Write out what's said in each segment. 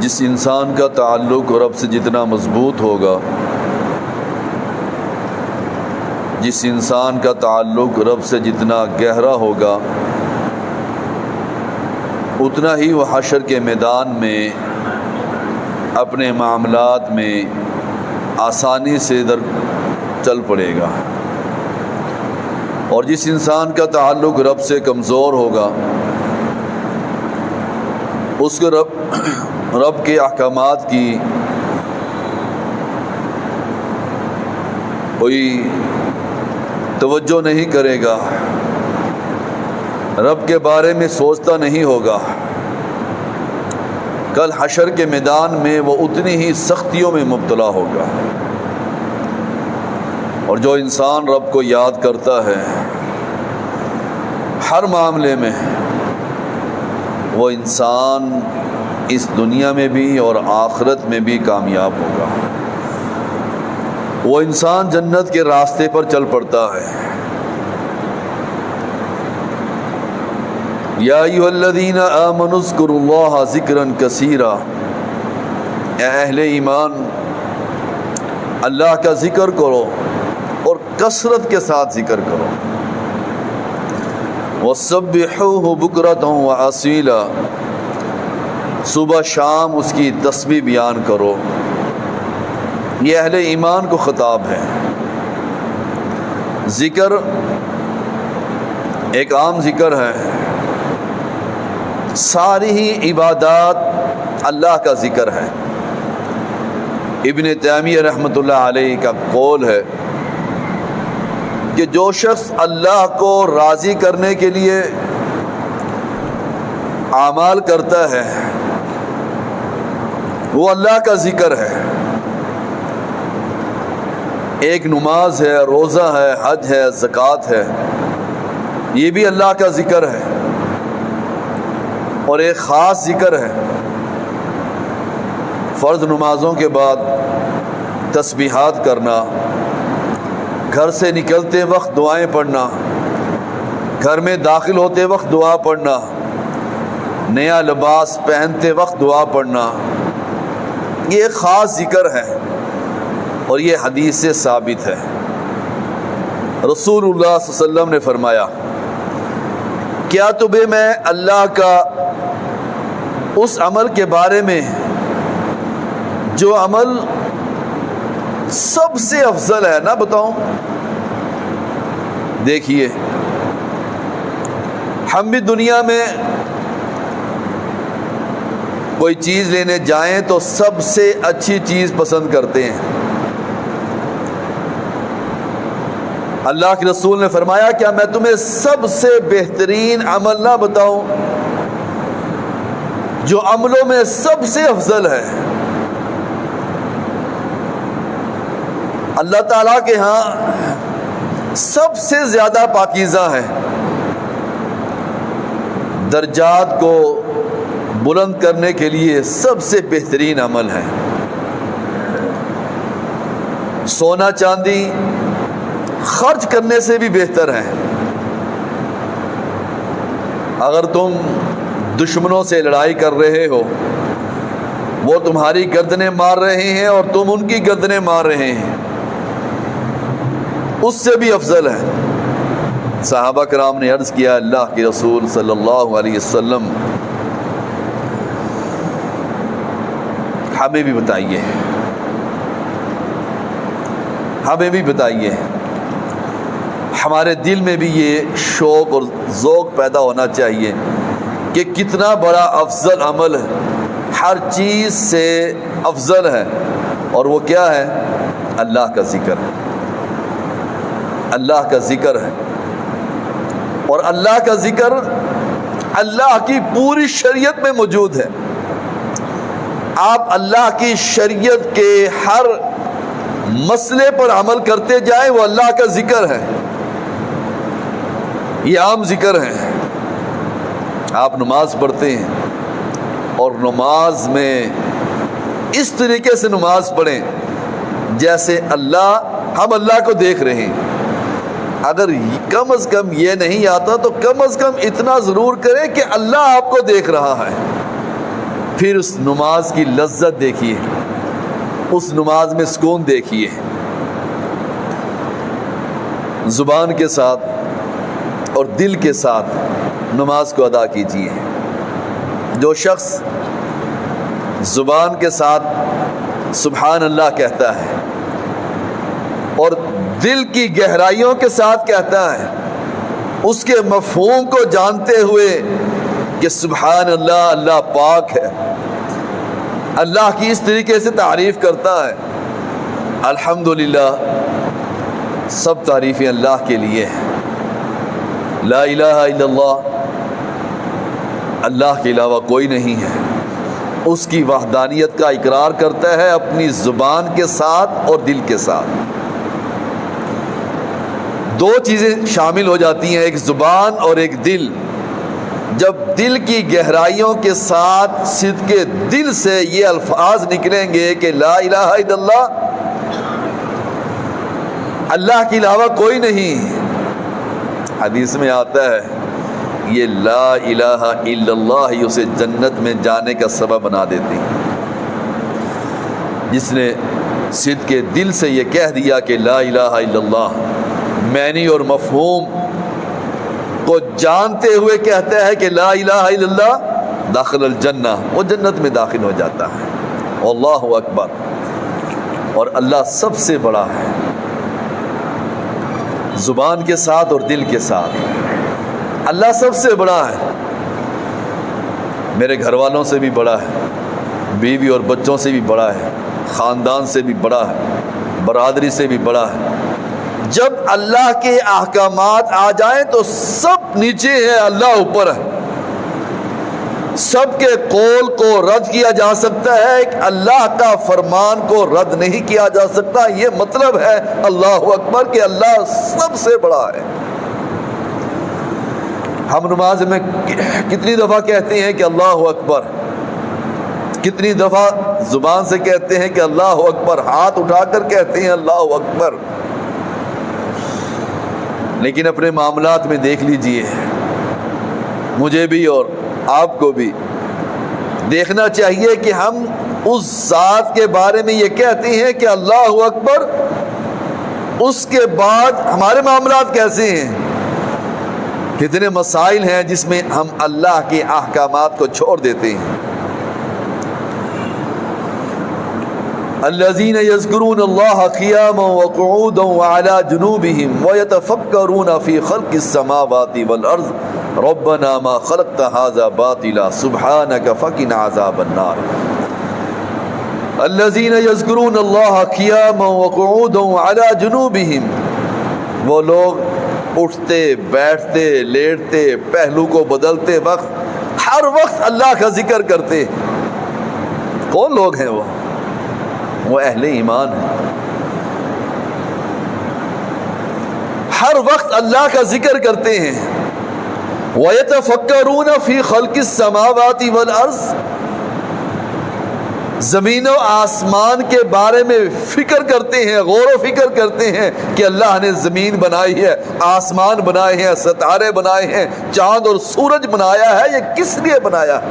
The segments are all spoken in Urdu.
جس انسان کا تعلق رب سے جتنا مضبوط ہوگا، جس انسان کا تعلق رب سے جتنا گہرا ہوگا، اتنا ہی وہ حشر کے میدان میں اپنے معاملات میں آسانی سے چل پڑے گا، اور جس انسان کا تعلق رب سے کمزور ہوگا، اس کو رب کے احکامات کی کوئی توجہ نہیں کرے گا، رب کے بارے میں سوچتا نہیں ہوگا، کل حشر کے میدان میں وہ اتنی ہی سختیوں میں مبتلا ہوگا۔ اور جو انسان رب کو یاد کرتا ہے ہر معاملے میں، وہ انسان اس دنیا میں بھی اور آخرت میں بھی کامیاب ہوگا، وہ انسان جنت کے راستے پر چل پڑتا ہے۔ یا ایھا الذین آمنوا اذکروا اللہ ذکرا کثیرا، اے اہل ایمان، اللہ کا ذکر کرو اور کثرت کے ساتھ ذکر کرو۔ وَسَبِّحُوهُ بُكْرَةً وَأَصِيلًا، صبح شام اس کی تسبیح بیان کرو۔ یہ اہل ایمان کو خطاب ہے۔ ذکر ایک عام ذکر ہے، ساری ہی عبادات اللہ کا ذکر ہے۔ ابن تیمیہ رحمۃ اللہ علیہ کا قول ہے کہ جو شخص اللہ کو راضی کرنے کے لیے اعمال کرتا ہے وہ اللہ کا ذکر ہے۔ ایک نماز ہے، روزہ ہے، حج ہے، زکوٰۃ ہے، یہ بھی اللہ کا ذکر ہے۔ اور ایک خاص ذکر ہے، فرض نمازوں کے بعد تسبیحات کرنا، گھر سے نکلتے وقت دعائیں پڑھنا، گھر میں داخل ہوتے وقت دعا پڑھنا، نیا لباس پہنتے وقت دعا پڑھنا، یہ ایک خاص ذکر ہے اور یہ حدیث سے ثابت ہے۔ رسول اللہ صلی اللہ علیہ وسلم نے فرمایا، کیا تمہیں میں اللہ کا اس عمل کے بارے میں جو عمل سب سے افضل ہے نہ بتاؤں؟ دیکھیے، ہم بھی دنیا میں کوئی چیز لینے جائیں تو سب سے اچھی چیز پسند کرتے ہیں۔ اللہ کے رسول نے فرمایا، کیا میں تمہیں سب سے بہترین عمل نہ بتاؤں جو عملوں میں سب سے افضل ہے؟ اللہ تعالیٰ کے ہاں سب سے زیادہ پاکیزہ ہے، درجات کو بلند کرنے کے لیے سب سے بہترین عمل ہے۔ سونا چاندی خرچ کرنے سے بھی بہتر ہے۔ اگر تم دشمنوں سے لڑائی کر رہے ہو، وہ تمہاری گردنیں مار رہے ہیں اور تم ان کی گردنیں مار رہے ہیں، اس سے بھی افضل ہے۔ صحابہ کرام نے عرض کیا، اللہ کے رسول صلی اللہ علیہ وسلم ہمیں بھی بتائیے، ہمیں بھی بتائیے۔ ہمارے دل میں بھی یہ شوق اور ذوق پیدا ہونا چاہیے کہ کتنا بڑا افضل عمل ہے، ہر چیز سے افضل ہے، اور وہ کیا ہے؟ اللہ کا ذکر ہے، اللہ کا ذکر ہے۔ اور اللہ کا ذکر اللہ کی پوری شریعت میں موجود ہے۔ آپ اللہ کی شریعت کے ہر مسئلے پر عمل کرتے جائیں، وہ اللہ کا ذکر ہے، یہ عام ذکر ہے۔ آپ نماز پڑھتے ہیں اور نماز میں اس طریقے سے نماز پڑھیں جیسے ہم اللہ کو دیکھ رہے ہیں۔ اگر کم از کم یہ نہیں آتا تو کم از کم اتنا ضرور کریں کہ اللہ آپ کو دیکھ رہا ہے۔ پھر اس نماز کی لذت دیکھیے، اس نماز میں سکون دیکھیے۔ زبان کے ساتھ اور دل کے ساتھ نماز کو ادا کیجیے۔ جو شخص زبان کے ساتھ سبحان اللہ کہتا ہے اور دل کی گہرائیوں کے ساتھ کہتا ہے، اس کے مفہوم کو جانتے ہوئے کہ سبحان اللہ، اللہ پاک ہے، اللہ کی اس طریقے سے تعریف کرتا ہے، الحمدللہ سب تعریفیں اللہ کے لیے ہیں، لا الہ الا اللہ، اللہ کے علاوہ کوئی نہیں ہے، اس کی وحدانیت کا اقرار کرتا ہے اپنی زبان کے ساتھ اور دل کے ساتھ۔ دو چیزیں شامل ہو جاتی ہیں، ایک زبان اور ایک دل۔ جب دل کی گہرائیوں کے ساتھ صدق دل سے یہ الفاظ نکلیں گے کہ لا الہ الا اللہ، اللہ کے علاوہ کوئی نہیں، حدیث میں آتا ہے یہ لا الہ الا اللہ ہی اسے جنت میں جانے کا سبب بنا دیتی۔ جس نے صدق دل سے یہ کہہ دیا کہ لا الہ الا اللہ، معنی اور مفہوم کو جانتے ہوئے کہتا ہے کہ لا الہ الا اللہ، داخل الجنہ، وہ جنت میں داخل ہو جاتا ہے۔ اللہ اکبر، اور اللہ سب سے بڑا ہے، زبان کے ساتھ اور دل کے ساتھ اللہ سب سے بڑا ہے، میرے گھر والوں سے بھی بڑا ہے، بیوی اور بچوں سے بھی بڑا ہے، خاندان سے بھی بڑا ہے، برادری سے بھی بڑا ہے۔ جب اللہ کے احکامات آ جائیں تو سب نیچے ہے، اللہ اوپر ہے۔ سب کے قول کو رد کیا جا سکتا ہے، اللہ کا فرمان کو رد نہیں کیا جا سکتا۔ یہ مطلب ہے اللہ اکبر کہ اللہ سب سے بڑا ہے۔ ہم نماز میں کتنی دفعہ کہتے ہیں کہ اللہ اکبر، کتنی دفعہ زبان سے کہتے ہیں کہ اللہ اکبر، ہاتھ اٹھا کر کہتے ہیں اللہ اکبر، لیکن اپنے معاملات میں دیکھ لیجئے، مجھے بھی اور آپ کو بھی دیکھنا چاہیے کہ ہم اس ذات کے بارے میں یہ کہتے ہیں کہ اللہ اکبر، اس کے بعد ہمارے معاملات کیسے ہیں؟ کتنے مسائل ہیں جس میں ہم اللہ کے احکامات کو چھوڑ دیتے ہیں۔ الذين يذكرون الله قياما وقعودا وعلى جنوبهم ويتفكرون في خلق السماوات والارض ربنا ما خلقت هذا باطلا سبحانك فقنا عذاب النار۔ الذين يذكرون الله قياما وقعودا وعلى جنوبهم، وہ لوگ اٹھتے بیٹھتے لیٹتے پہلو کو بدلتے وقت ہر وقت اللہ کا ذکر کرتے۔ کون لوگ ہیں وہ اہل ایمان ہیں، ہر وقت اللہ کا ذکر کرتے ہیں۔ وَيَتَفَكَّرُونَ فِي خَلْقِ السَّمَاوَاتِ وَالْأَرْضِ، زمین و آسمان کے بارے میں فکر کرتے ہیں، غور و فکر کرتے ہیں کہ اللہ نے زمین بنائی ہے، آسمان بنائے ہیں، ستارے بنائے ہیں، چاند اور سورج بنایا ہے، یہ کس لیے بنایا ہے؟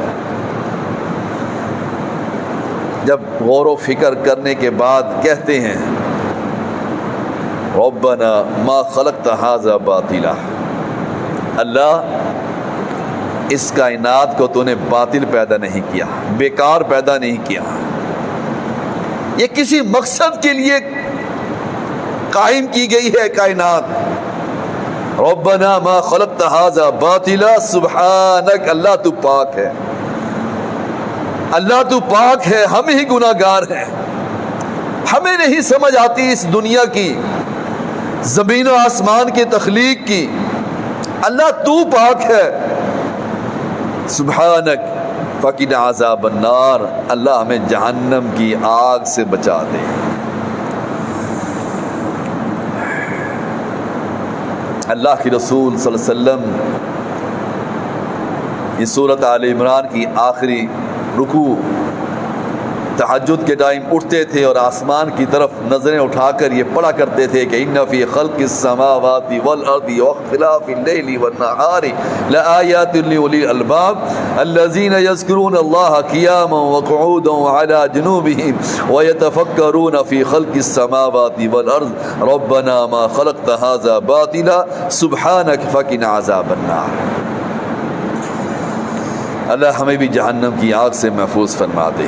جب غور و فکر کرنے کے بعد کہتے ہیں ربنا ما خلقت هذا باطلا، اللہ اس کائنات کو تو نے باطل پیدا نہیں کیا، بیکار پیدا نہیں کیا، یہ کسی مقصد کے لیے قائم کی گئی ہے کائنات۔ ربنا ما خلقت هذا باطلا سبحانک، اللہ تو پاک ہے، اللہ تو پاک ہے، ہم ہی گناہگار ہیں، ہمیں نہیں سمجھ آتی اس دنیا کی، زمین و آسمان کی تخلیق کی، اللہ تو پاک ہے۔ سبحانک فقنا عذاب النار، اللہ ہمیں جہنم کی آگ سے بچا دے۔ اللہ کی رسول صلی اللہ علیہ وسلم یہ سورۃ آل عمران کی آخری رکوع تہجد کے ٹائم اٹھتے تھے اور آسمان کی طرف نظریں اٹھا کر یہ پڑھا کرتے تھے کہ ان فی خلق السماوات والارض واختلاف اللیل والنہار لآیات لأولی الالباب الذین یذکرون اللہ قیاما وقعودا وعلی جنوبہم ویتفکرون فی خلق السماوات والارض ربنا ما خلقت ھذا باطلا سبحانک فقنا عذاب النار۔ اللہ ہمیں بھی جہنم کی آگ سے محفوظ فرما دے۔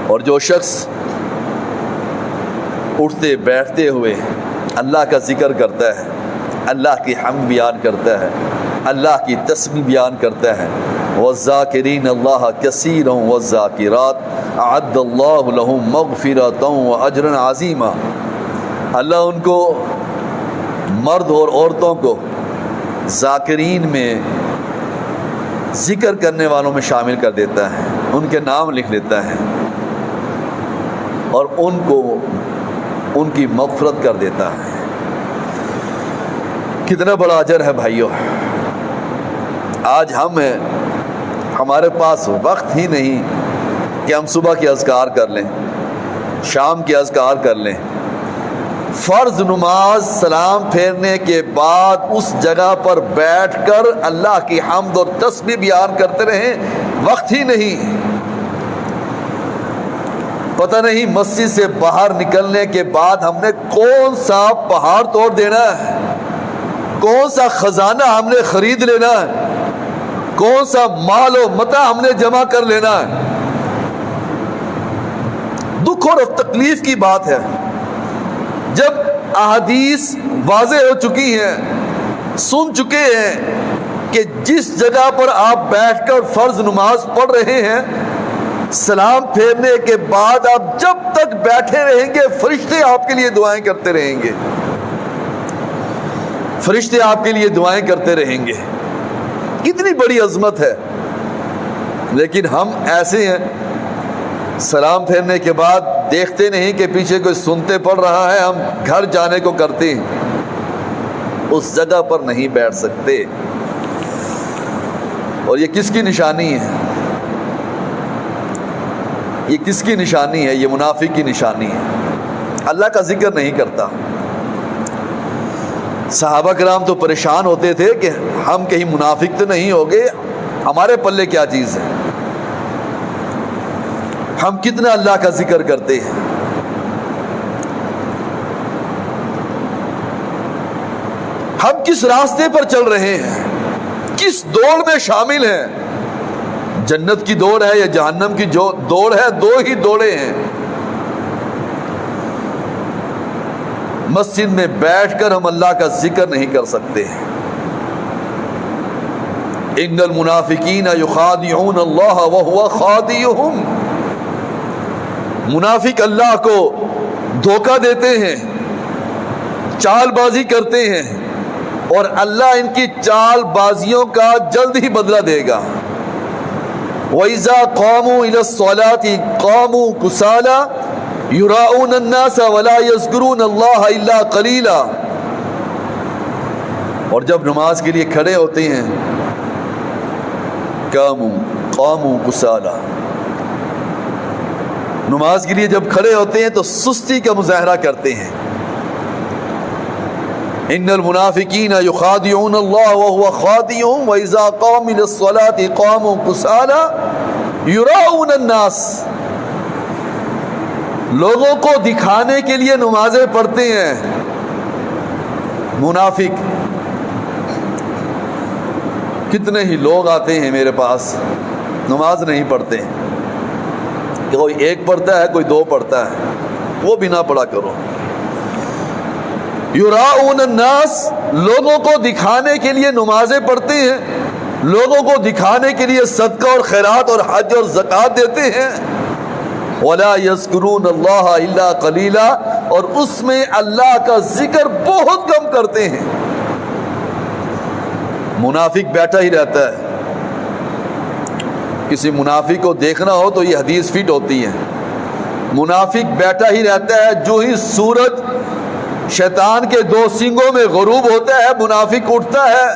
اور جو شخص اٹھتے بیٹھتے ہوئے اللہ کا ذکر کرتا ہے، اللہ کی حمد بیان کرتا ہے، اللہ کی تسبیح بیان کرتا ہے، والذاکرین اللہ کثیرا والذاکرات اعد اللہ لہم مغفرۃ واجرا عظیما، اللہ ان کو مرد اور عورتوں کو ذاکرین میں ذکر کرنے والوں میں شامل کر دیتا ہے، ان کے نام لکھ لیتا ہے اور ان کو ان کی مغفرت کر دیتا ہے۔ کتنا بڑا اجر ہے بھائیو۔ آج ہمارے پاس وقت ہی نہیں کہ ہم صبح کے اذکار کر لیں، شام کے اذکار کر لیں، فرض نماز سلام پھیرنے کے بعد اس جگہ پر بیٹھ کر اللہ کی حمد اور تسبیح بیان کرتے رہیں، وقت ہی نہیں۔ پتہ نہیں مسجد سے باہر نکلنے کے بعد ہم نے کون سا پہاڑ توڑ دینا ہے، کون سا خزانہ ہم نے خرید لینا ہے، کون سا مال و متاع ہم نے جمع کر لینا ہے۔ دکھ اور تکلیف کی بات ہے جب احادیث واضح ہو چکی ہیں، سن چکے ہیں کہ جس جگہ پر آپ بیٹھ کر فرض نماز پڑھ رہے ہیں، سلام پھیرنے کے بعد آپ جب تک بیٹھے رہیں گے فرشتے آپ کے لیے دعائیں کرتے رہیں گے، فرشتے آپ کے لیے دعائیں کرتے رہیں گے۔ کتنی بڑی عظمت ہے، لیکن ہم ایسے ہیں سلام پھیرنے کے بعد دیکھتے نہیں کہ پیچھے کوئی سنتے پڑ رہا ہے، ہم گھر جانے کو کرتے ہیں، اس جگہ پر نہیں بیٹھ سکتے۔ اور یہ کس کی نشانی ہے؟ یہ کس کی نشانی ہے؟ یہ منافق کی نشانی ہے، اللہ کا ذکر نہیں کرتا۔ صحابہ کرام تو پریشان ہوتے تھے کہ ہم کہیں منافق تو نہیں ہو گئے، ہمارے پلے کیا چیز ہے، ہم کتنا اللہ کا ذکر کرتے ہیں۔ ہم کس راستے پر چل رہے ہیں، کس دوڑ میں شامل ہیں، جنت کی دوڑ ہے یا جہنم کی جو دوڑ ہے، دو ہی دوڑیں ہیں۔ مسجد میں بیٹھ کر ہم اللہ کا ذکر نہیں کر سکتے۔ ان المنافقین یخادعون اللہ وهو خادعهم، منافق اللہ کو دھوکہ دیتے ہیں، چال بازی کرتے ہیں، اور اللہ ان کی چال بازیوں کا جلد ہی بدلہ دے گا۔ وَإِذَا قَامُوا إِلَى الصَّلَاةِ قَامُوا كُسَالَىٰ يُرَاءُونَ النَّاسَ وَلَا يَذْكُرُونَ اللَّهَ إِلَّا قَلِيلًا، اور جب نماز کے لیے کھڑے ہوتے ہیں قَامُوا كُسَالَىٰ، نماز کے لیے جب کھڑے ہوتے ہیں تو سستی کا مظاہرہ کرتے ہیں۔ ان المنافقین یخادعون اللہ وهو خادعهم واذا قاموا الى الصلاة قاموا كسالى یراؤون الناس، لوگوں کو دکھانے کے لیے نمازیں پڑھتے ہیں۔ منافق، کتنے ہی لوگ آتے ہیں میرے پاس نماز نہیں پڑھتے، کوئی ایک پڑھتا ہے کوئی دو پڑھتا ہے، وہ بھی نہ پڑھا کرو۔ یراؤون الناس، لوگوں کو دکھانے کے لیے نمازیں پڑھتے ہیں، لوگوں کو دکھانے کے لیے صدقہ اور خیرات اور حج اور زکوٰۃ دیتے ہیں۔ ولا یذکرون اللہ الا قلیلا، اور اس میں اللہ کا ذکر بہت کم کرتے ہیں۔ منافق بیٹھا ہی رہتا ہے، کسی منافق کو دیکھنا ہو تو یہ حدیث فٹ ہوتی ہے۔ منافق بیٹھا ہی رہتا ہے، جو ہی سورج شیطان کے دو سینگوں میں غروب ہوتا ہے منافق اٹھتا ہے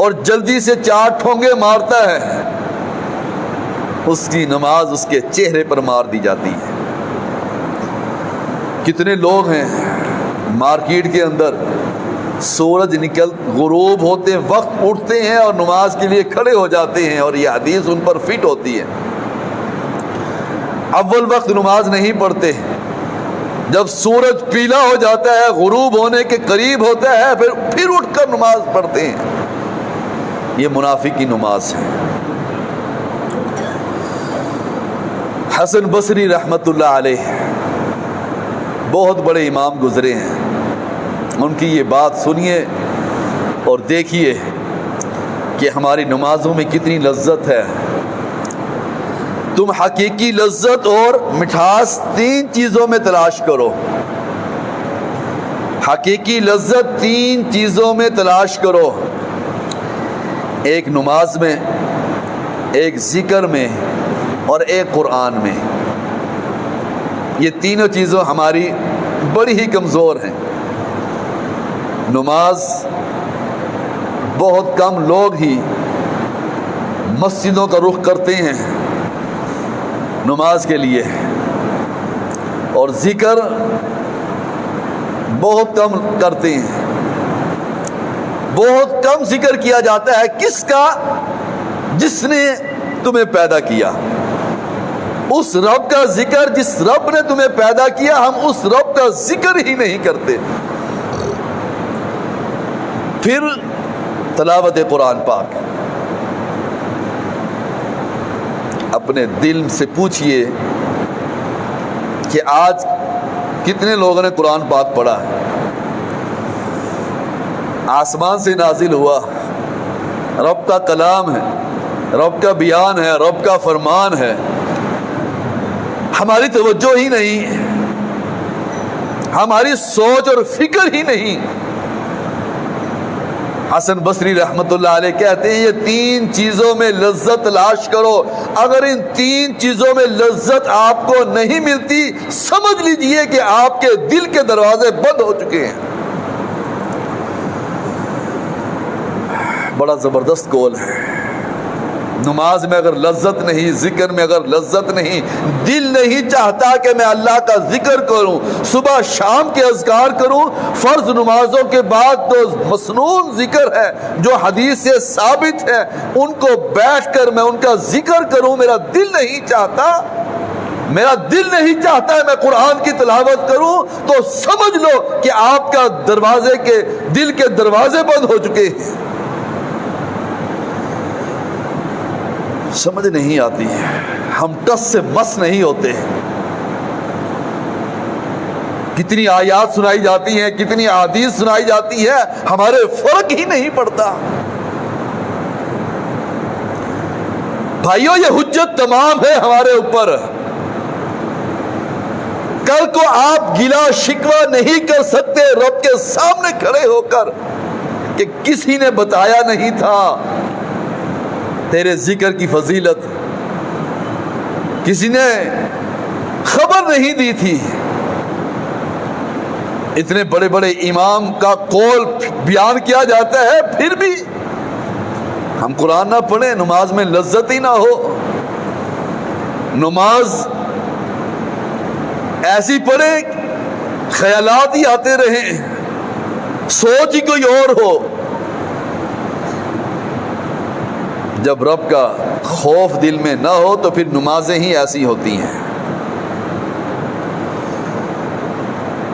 اور جلدی سے چار ٹھونگے مارتا ہے۔ اس کی نماز اس کے چہرے پر مار دی جاتی ہے۔ کتنے لوگ ہیں مارکیٹ کے اندر سورج غروب ہوتے وقت اٹھتے ہیں اور نماز کے لیے کھڑے ہو جاتے ہیں، اور یہ حدیث ان پر فٹ ہوتی ہے۔ اول وقت نماز نہیں پڑھتے، جب سورج پیلا ہو جاتا ہے، غروب ہونے کے قریب ہوتا ہے، پھر اٹھ کر نماز پڑھتے ہیں۔ یہ منافق کی نماز ہے۔ حسن بصری رحمت اللہ علیہ بہت بڑے امام گزرے ہیں، ان کی یہ بات سنیے اور دیکھیے کہ ہماری نمازوں میں کتنی لذت ہے۔ تم حقیقی لذت اور مٹھاس 3 چیزوں میں تلاش کرو۔ حقیقی لذت 3 چیزوں میں تلاش کرو، ایک نماز میں، ایک ذکر میں، اور ایک قرآن میں۔ یہ تینوں چیزوں ہماری بڑی ہی کمزور ہیں۔ نماز بہت کم لوگ ہی مسجدوں کا رخ کرتے ہیں نماز کے لیے، اور ذکر بہت کم کرتے ہیں۔ بہت کم ذکر کیا جاتا ہے کس کا؟ جس نے تمہیں پیدا کیا، اس رب کا ذکر جس رب نے تمہیں پیدا کیا۔ ہم اس رب کا ذکر ہی نہیں کرتے۔ پھر تلاوت قرآن پاک۔ اپنے دل سے پوچھئے کہ آج کتنے لوگوں نے قرآن پاک پڑھا ہے؟ آسمان سے نازل ہوا، رب کا کلام ہے، رب کا بیان ہے، رب کا فرمان ہے، ہماری توجہ ہی نہیں، ہماری سوچ اور فکر ہی نہیں۔ حسن بصری رحمت اللہ علیہ کہتے ہیں یہ 3 چیزوں میں لذت تلاش کرو۔ اگر ان 3 چیزوں میں لذت آپ کو نہیں ملتی، سمجھ لیجئے کہ آپ کے دل کے دروازے بند ہو چکے ہیں۔ بڑا زبردست قول ہے۔ نماز میں اگر لذت نہیں، ذکر میں اگر لذت نہیں، دل نہیں چاہتا کہ میں اللہ کا ذکر کروں، صبح شام کے اذکار کروں، فرض نمازوں کے بعد تو مسنون ذکر ہے جو حدیث سے ثابت ہے، ان کو بیٹھ کر میں ان کا ذکر کروں، میرا دل نہیں چاہتا، میرا دل نہیں چاہتا ہے میں قرآن کی تلاوت کروں، تو سمجھ لو کہ آپ کا دروازے کے دل کے دروازے بند ہو چکے ہیں۔ سمجھ نہیں آتی ہے، ہم ٹس سے مس نہیں ہوتے۔ کتنی آیات سنائی جاتی ہیں، کتنی احادیث سنائی جاتی ہے، ہمارے فرق ہی نہیں پڑتا۔ بھائیو یہ حجت تمام ہے ہمارے اوپر۔ کل کو آپ گلا شکوہ نہیں کر سکتے رب کے سامنے کھڑے ہو کر کہ کسی نے بتایا نہیں تھا تیرے ذکر کی فضیلت، کسی نے خبر نہیں دی تھی۔ اتنے بڑے بڑے امام کا قول بیان کیا جاتا ہے، پھر بھی ہم قرآن نہ پڑھیں، نماز میں لذت ہی نہ ہو، نماز ایسی پڑھیں خیالات ہی آتے رہیں، سوچ ہی کوئی اور ہو۔ جب رب کا خوف دل میں نہ ہو تو پھر نمازیں ہی ایسی ہوتی ہیں۔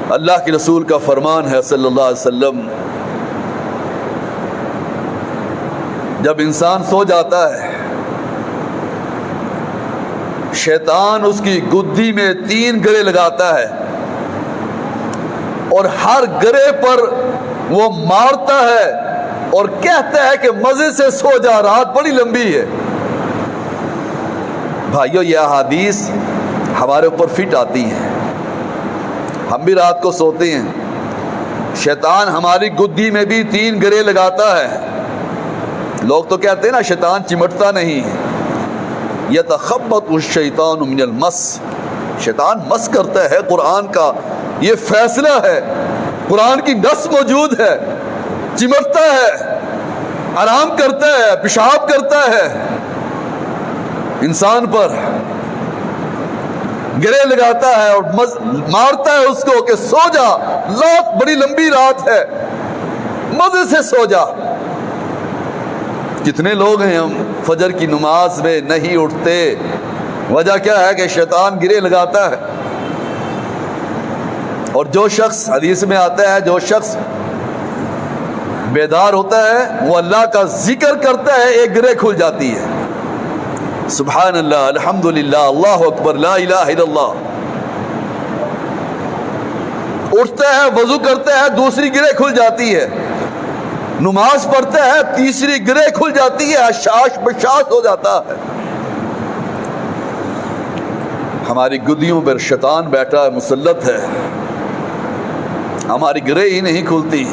اللہ کے رسول کا فرمان ہے صلی اللہ علیہ وسلم، جب انسان سو جاتا ہے، شیطان اس کی گدھی میں 3 گرے لگاتا ہے، اور ہر گرے پر وہ مارتا ہے اور کہتا ہے کہ مزے سے سو جا، رات بڑی لمبی ہے۔ بھائیو یہ احادیث ہمارے اوپر فٹ آتی ہیں، ہم بھی رات کو سوتے ہیں، شیطان ہماری گدھی میں بھی 3 گرے لگاتا ہے۔ لوگ تو کہتے ہیں نا شیطان چمٹتا نہیں، یتخبط الشیطان من المس، شیطان مس کرتا ہے۔ قرآن کا یہ فیصلہ ہے، قرآن کی نص موجود ہے، چمٹتا ہے، آرام کرتا ہے، پیشاب کرتا ہے۔ انسان پر گرے لگاتا ہے اور مارتا ہے اس کو کہ سو جا، رات بڑی لمبی رات ہے، مزے سے سو جا۔ کتنے لوگ ہیں ہم فجر کی نماز میں نہیں اٹھتے، وجہ کیا ہے کہ شیطان گرے لگاتا ہے۔ اور جو شخص، حدیث میں آتا ہے، جو شخص بیدار ہوتا ہے وہ اللہ کا ذکر کرتا ہے، ایک گرے کھل جاتی ہے۔ سبحان اللہ، الحمدللہ، اللہ اکبر، لا الہ الا اللہ۔ اٹھتا ہے، وضو کرتا ہے، دوسری گرے کھل جاتی ہے۔ نماز پڑھتا ہے، تیسری گرے کھل جاتی ہے، حشاش بشاش ہو جاتا ہے۔ ہماری گدیوں پر شیطان بیٹھا ہے، مسلط ہے، ہماری گرے ہی نہیں کھلتی۔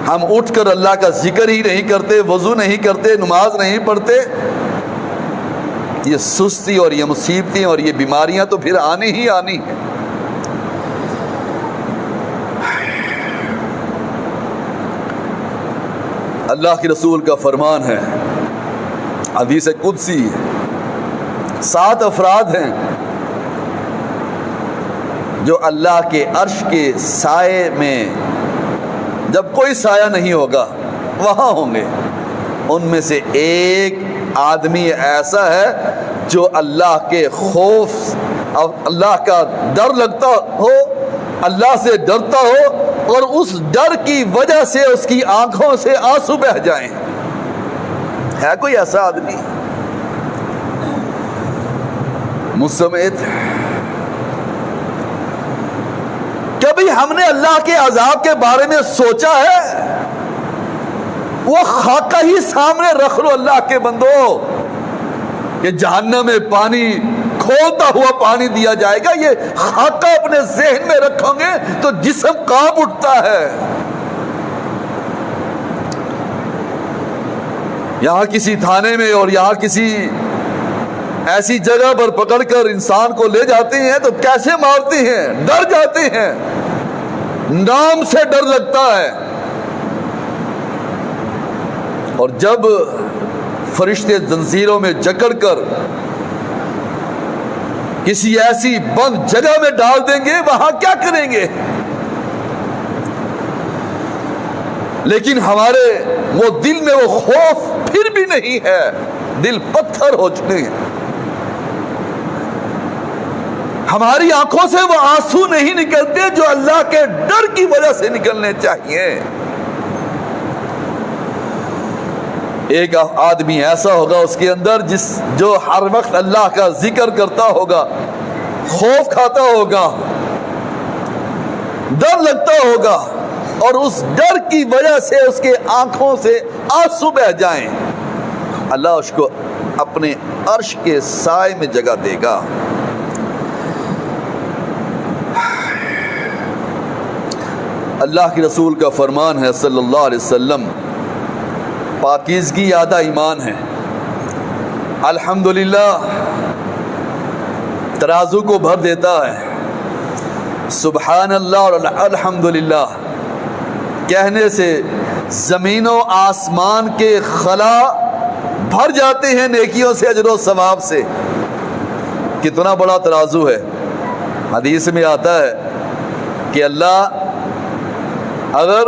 ہم اٹھ کر اللہ کا ذکر ہی نہیں کرتے، وضو نہیں کرتے، نماز نہیں پڑھتے۔ یہ سستی اور یہ مصیبتیں اور یہ بیماریاں تو پھر آنی ہی آنی ہیں۔ اللہ کے رسول کا فرمان ہے، حدیث قدسی، 7 افراد ہیں جو اللہ کے عرش کے سائے میں، جب کوئی سایہ نہیں ہوگا وہاں ہوں گے۔ ان میں سے ایک آدمی ایسا ہے جو اللہ کے خوف، اللہ کا ڈر لگتا ہو، اللہ سے ڈرتا ہو، اور اس ڈر کی وجہ سے اس کی آنکھوں سے آنسو بہہ جائیں۔ ہے کوئی ایسا آدمی مجھ سمیت؟ کبھی ہم نے اللہ کے عذاب کے بارے میں سوچا ہے؟ وہ خاکہ ہی سامنے رکھ لو اللہ کے بندو کہ جہنم میں پانی کھولتا ہوا پانی دیا جائے گا، یہ خاکہ اپنے ذہن میں رکھو گے تو جسم کانپ اٹھتا ہے۔ یہاں کسی تھانے میں اور یہاں کسی ایسی جگہ پر پکڑ کر انسان کو لے جاتے ہیں تو کیسے مارتے ہیں، ڈر جاتے ہیں، نام سے ڈر لگتا ہے۔ اور جب فرشتے زنجیروں میں جکڑ کر کسی ایسی بند جگہ میں ڈال دیں گے، وہاں کیا کریں گے؟ لیکن ہمارے وہ دل میں وہ خوف پھر بھی نہیں ہے، دل پتھر ہو چکے ہیں۔ ہماری آنکھوں سے وہ آنسو نہیں نکلتے جو اللہ کے ڈر کی وجہ سے نکلنے چاہیے۔ ایک آدمی ایسا ہوگا اس کے اندر جو ہر وقت اللہ کا ذکر کرتا ہوگا، خوف کھاتا ہوگا، ڈر لگتا ہوگا، اور اس ڈر کی وجہ سے اس کے آنکھوں سے آنسو بہہ جائیں، اللہ اس کو اپنے عرش کے سائے میں جگہ دے گا۔ اللہ کے رسول کا فرمان ہے صلی اللہ علیہ وسلم، پاکیزگی آدھا ایمان ہے۔ الحمدللہ ترازو کو بھر دیتا ہے۔ سبحان اللہ اور الحمدللہ کہنے سے زمین و آسمان کے خلا بھر جاتے ہیں نیکیوں سے، اجر و ثواب سے۔ کتنا بڑا ترازو ہے۔ حدیث میں آتا ہے کہ اللہ اگر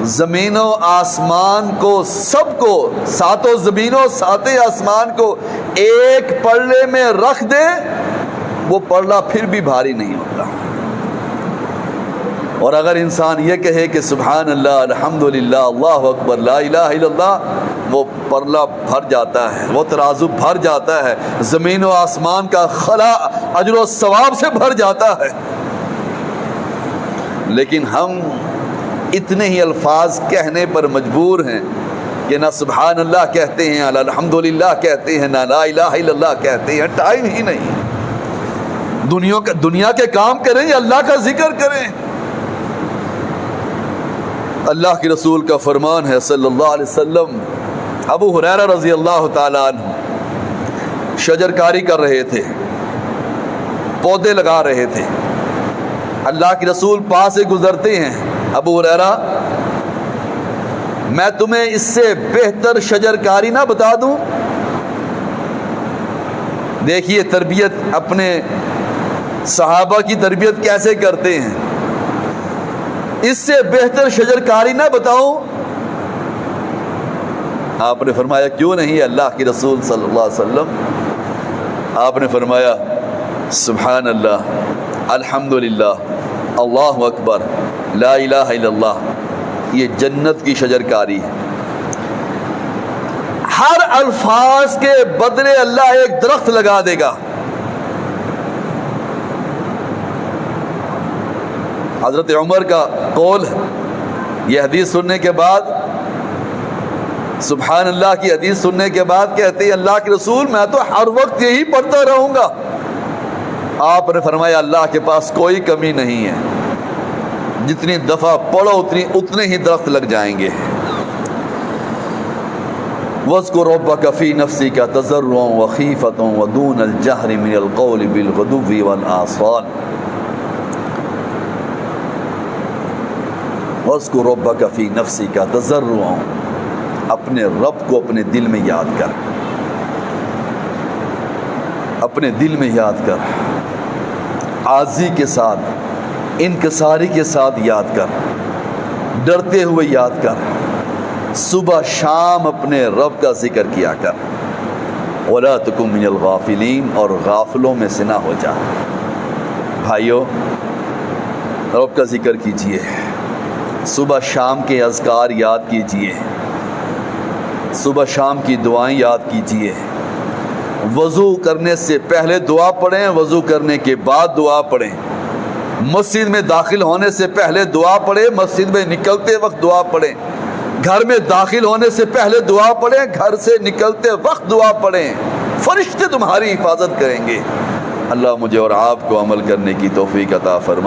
زمین و آسمان کو، سب کو، ساتوں زمینوں ساتیں آسمان کو ایک پلڑے میں رکھ دے، وہ پلڑا پھر بھی بھاری نہیں ہوتا۔ اور اگر انسان یہ کہے کہ سبحان اللہ، الحمدللہ، اللہ اکبر، لا الہ الا اللہ، وہ پلڑا بھر جاتا ہے، وہ ترازو بھر جاتا ہے، زمین و آسمان کا خلا اجر و ثواب سے بھر جاتا ہے۔ لیکن ہم اتنے ہی الفاظ کہنے پر مجبور ہیں کہ نہ سبحان اللہ کہتے ہیں، الحمدللہ کہتے ہیں، نہ لا الہ الا اللہ کہتے ہیں۔ ٹائم ہی نہیں۔ دنیا کے کام کریں یا اللہ کا ذکر کریں۔ اللہ کے رسول کا فرمان ہے صلی اللہ علیہ وسلم، ابو ہریرہ رضی اللہ تعالیٰ عنہ شجر کاری کر رہے تھے، پودے لگا رہے تھے، اللہ کے رسول پاس سے گزرتے ہیں، ابو ہریرہ میں تمہیں اس سے بہتر شجر کاری نہ بتا دوں؟ دیکھیے تربیت اپنے صحابہ کی تربیت کیسے کرتے ہیں. اس سے بہتر شجرکاری نہ بتاؤں. آپ نے فرمایا کیوں نہیں اللہ کے رسول صلی اللہ علیہ وسلم؟ آپ نے فرمایا سبحان اللہ، الحمدللہ، اللہ اکبر، لا الہ الا اللہ، یہ جنت کی شجرکاری ہے. ہر الفاظ کے بدلے اللہ ایک درخت لگا دے گا. حضرت عمر کا قول ہے، یہ حدیث سننے کے بعد، سبحان اللہ کی حدیث سننے کے بعد کہتے ہیں اللہ کے رسول میں تو ہر وقت یہی پڑھتا رہوں گا. آپ نے فرمایا اللہ کے پاس کوئی کمی نہیں ہے، جتنی دفعہ پڑھو اتنے ہی درخت لگ جائیں گے. وَاذْكُرْ رَبَّكَ فِي نَفْسِكَ تَضَرُّعًا وَخِيفَةً وَدُونَ الْجَهْرِ مِنَ الْقَوْلِ بِالْغُدُوِّ وَالْآصَالِ. وَاذْكُرْ رَبَّكَ فِي نَفْسِكَ تَضَرُّعًا، اپنے رب کو اپنے دل میں یاد کر، اپنے دل میں یاد کر، عاجزی کے ساتھ، انکساری کے ساتھ یاد کر، ڈرتے ہوئے یاد کر. صبح شام اپنے رب کا ذکر کیا کر. وَلَا تَكُن مِّنَ الْغَافِلِينَ، اور غافلوں میں سے نہ ہو جا. بھائیو، رب کا ذکر کیجئے، صبح شام کے اذکار یاد کیجئے، صبح شام کی دعائیں یاد کیجئے. وضو کرنے سے پہلے دعا پڑھیں، وضو کرنے کے بعد دعا پڑھیں. مسجد میں داخل ہونے سے پہلے دعا پڑھیں، مسجد میں نکلتے وقت دعا پڑھیں. گھر میں داخل ہونے سے پہلے دعا پڑھیں، گھر سے نکلتے وقت دعا پڑھیں. فرشتے تمہاری حفاظت کریں گے. اللہ مجھے اور آپ کو عمل کرنے کی توفیق عطا فرمائے.